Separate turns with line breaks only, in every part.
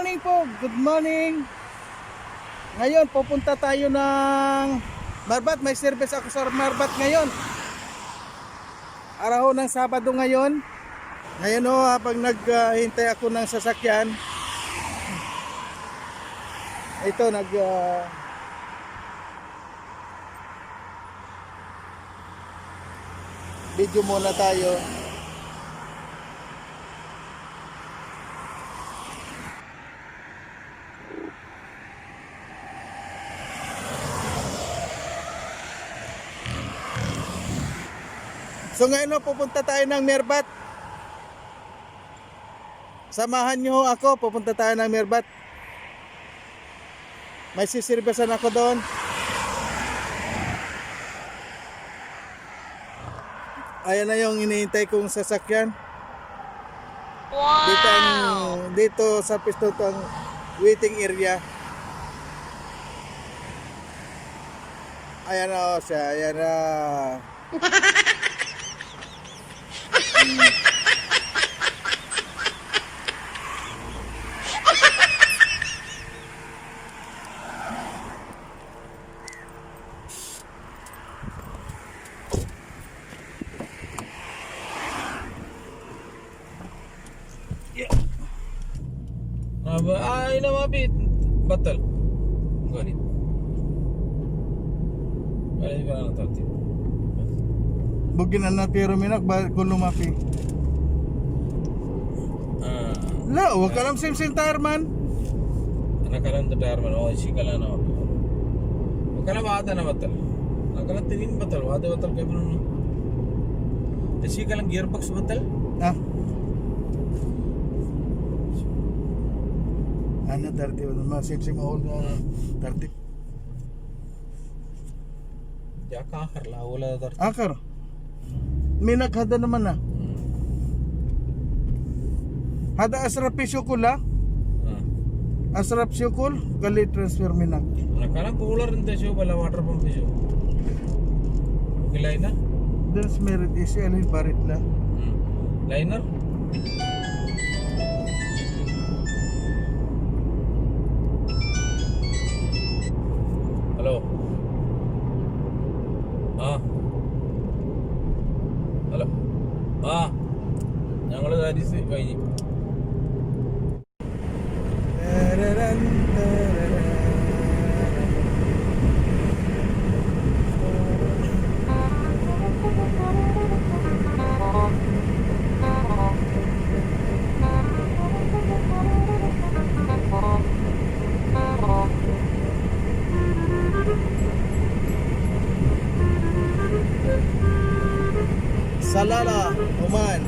morning po, good morning. Ngayon pupunta tayo ng merbat. May service ako sa merbat ngayon. Araw ng Sabado ngayon. Ngayon ho, habang naghintay ako ng sasakyan, ito video muna tayo. So ngayon ho, pupunta tayo ng merbat. Samahan nyo ako, pupunta tayo ng merbat. May sisirbesan ako doon. Ayan na yung hinihintay kong sasakyan.
Wow!
Dito sa pisto to ang waiting area. Ayan na siya, ayan na.
Ay na mapit batal ganit ay ba na tartib
Bugin na pero minak ba kung lumapi. La, wag ka lang sim-sim tire man.
Nakalan to tire man o sikala na wakala bata na batal nakalan tinin batal wada batal kaya no sikala gearbox batal
Ano 30 ma sim-sim all na 30
jaka akar la wala tartib
akar. Minak hada naman na. Hada asrap syukul asrap syukul kali transfer minak.
nakalan cooler nte show bala water pump show okay na
There's merit isi alin barit la.
liner halo halo ഞങ്ങള് ദാരിസ് കഴിഞ്ഞു
Salala, Oman.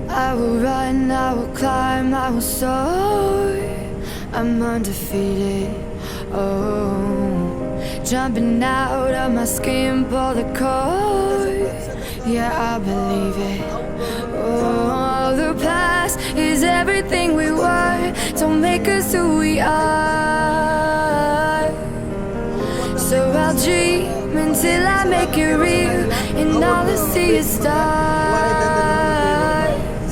I will run, I will climb, I will soar. I'm undefeated. Oh, jumping out of my skin, pull the cord. Yeah, I believe it. Oh, the past is everything we were. Don't make us who we are. So I'll dream until I make it real, and all I see is stars.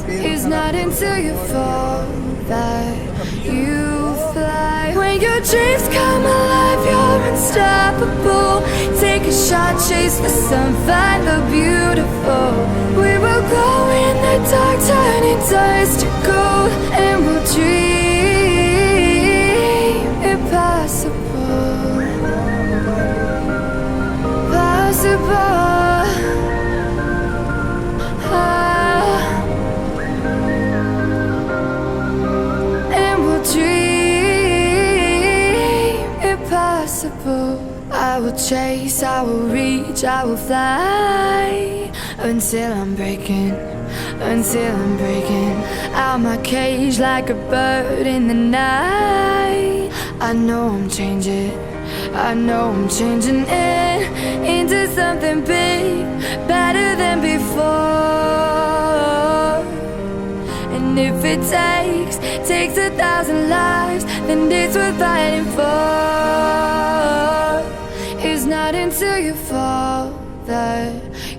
It's not until you fall that you fly. When your dreams come alive, you're unstoppable. Take a shot, chase the sun, find the beautiful. We will glow in the dark, turning dust to gold, and we'll dream impossible. Possible. And we'll dream impossible. I will chase, I will reach, I will fly until I'm breaking out my cage like a bird in the night. I know I'm changing it into something big, better than before. And if it takes 1,000 lives, then it's worth fighting for. It's not until you fall that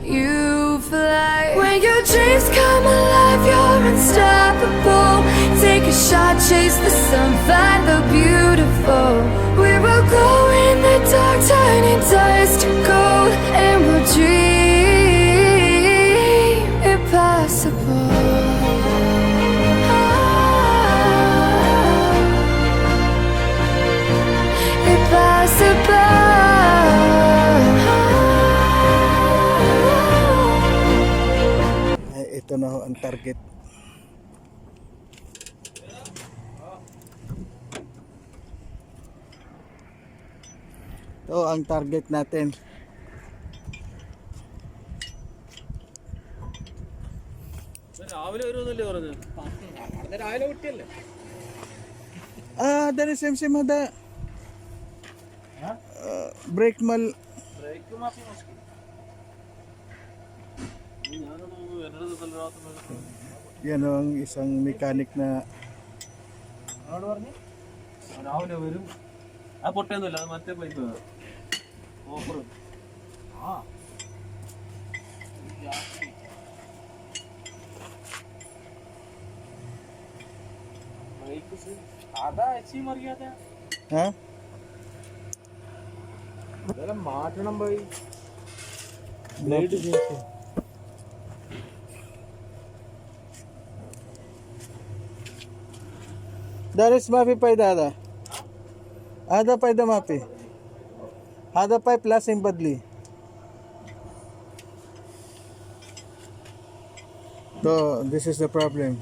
you fly. When your dreams come alive, you're unstoppable. Take a shot, chase the sun, find the beautiful. We will go in the dark, turning dust to gold, and we'll dream impossible.
Ay, ito na ho ang target. Ito ang target natin. Dari sem ada brake mal. Yan ang isang mechanic na
രാവിലെ വരും ആ പൊട്ടൊന്നുമില്ല അത് മറ്റേ pipe offer ആ അതാ എച്ചി മറിയാതെ ഇതെല്ലാം മാറ്റണം പോയി ബ്ലേഡ് ചേർത്ത്
Daris mapi pa dada. Ada pa ida mapi. Ada pa plus in badli. So this is the problem.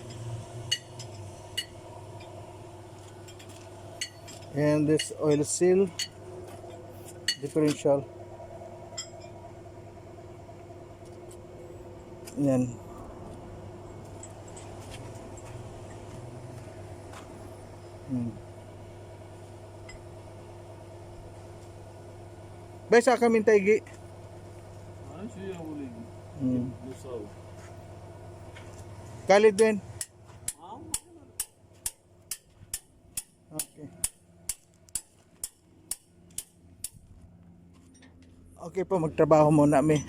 And this oil seal differential. Yan. Besa kami taigi. Kalid din. Okay. Okay po, magtrabaho muna kami.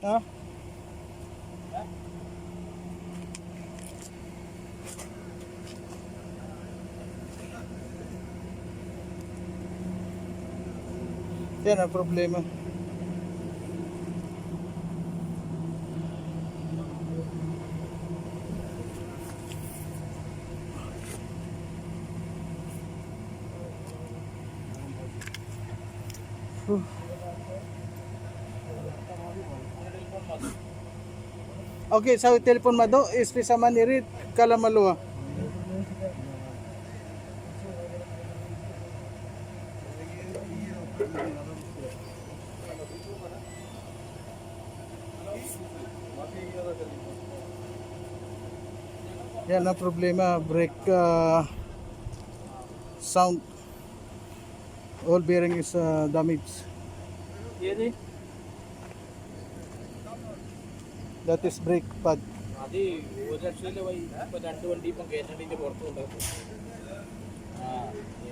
Ha? Yan ang problema. Okay, sa telepon mado, ispisa man irit kala maluwa. Yan ang problema, brake sound. All bearing is damaged. That is brake pad.
അത് 1,00,000 പോയി. ഇപ്പൊ 2 വണ്ടി ഇപ്പം കേരളത്തിന്റെ പുറത്തു കൊണ്ടാക്കും.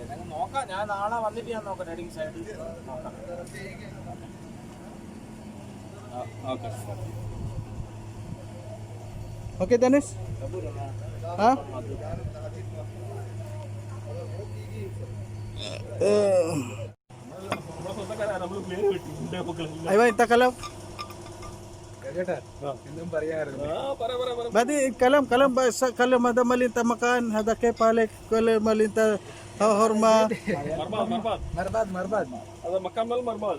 ഏതെങ്കിലും നോക്കാം. ഞാൻ നാളെ വന്നിട്ട് ഞാൻ നോക്കാം. റൈഡിങ് സൈഡിൽ നോക്കാം. Okay.
Okay, Dennis? Ha? Aywa, intakalam. Badi kalam kalam ada malinta makan ada ke palek kalam malinta horma
merbat ada makan merbat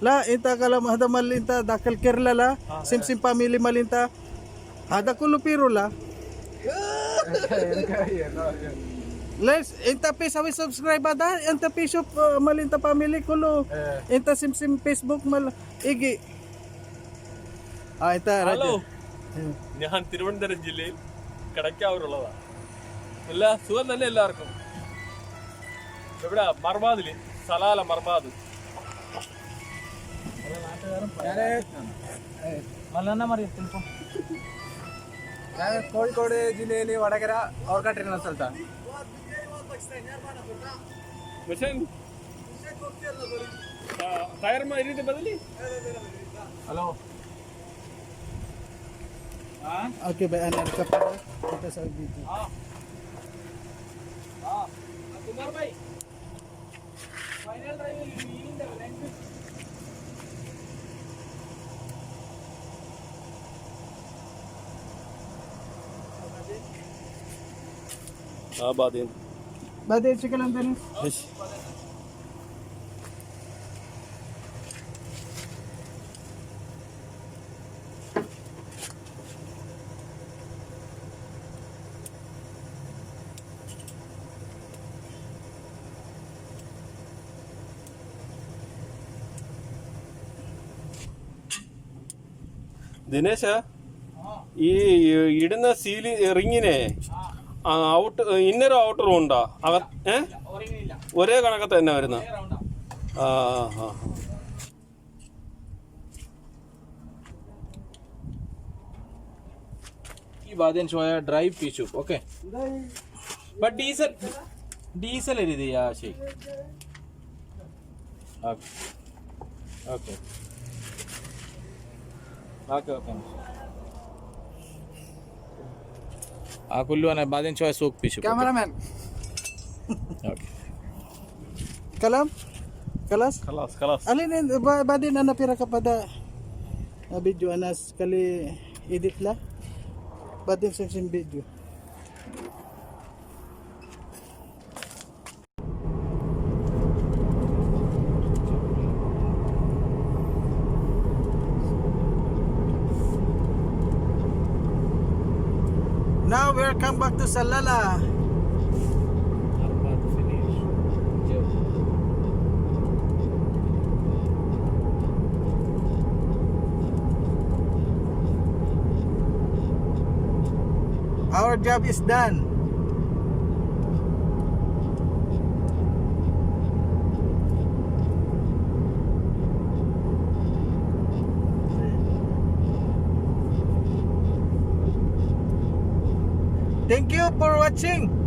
la inta kalam ada malinta dakal kerla la sim family malinta ada kulupiro la Les inta sawi subscribe ada inta shop malinta family kulo inta sim Facebook mal igi
hello, ഞാൻ തിരുവനന്തപുരം ജില്ലയിൽ കടക്കാവൂരുള്ളതാണ്. എല്ലാ സുഖം തന്നെ എല്ലാവർക്കും. ഇവിടെ മർബാദില് സലാല മർബാദ്.
ഞാൻ കോഴിക്കോട് ജില്ലയിൽ വടകര ഓർക്കാട്ടിരുന്ന സ്ഥലത്താണ്.
പക്ഷേ ടയർ മാറിയിട്ട് ബദലി.
Hello.
Okay, ba ana ka pa kita sa video.
Kumar bhai final ഡ്രൈവിൽ വീലിന്റെ ലെങ്ത്
ബാദേ
Badi chikalam Dennis.
ദിനേശ, ഈ ഇടുന്ന സീലി റിങ്ങിനെ ഔട്ട് ഇന്നറും ഔട്ടറും ഉണ്ടോ? ഒരേ കണക്കത്ത് തന്നെ വരുന്ന.
ഈ ബാദൻ ഷോയ ഡ്രൈവ് പീച്ചു ഓക്കെ ബട്ട് ഡീസൽ ഇത് യാ ശരി okay okay okay okay Kullu ने बादिन चॉइस सोक पीछे
Cameraman.
Okay
Kalam? Kalas?
Kalas.
Alin badi na napira ka pada video anas kali edit la. Badi sim video. Now we're come back to Salala. Our job is done. Thank you for watching.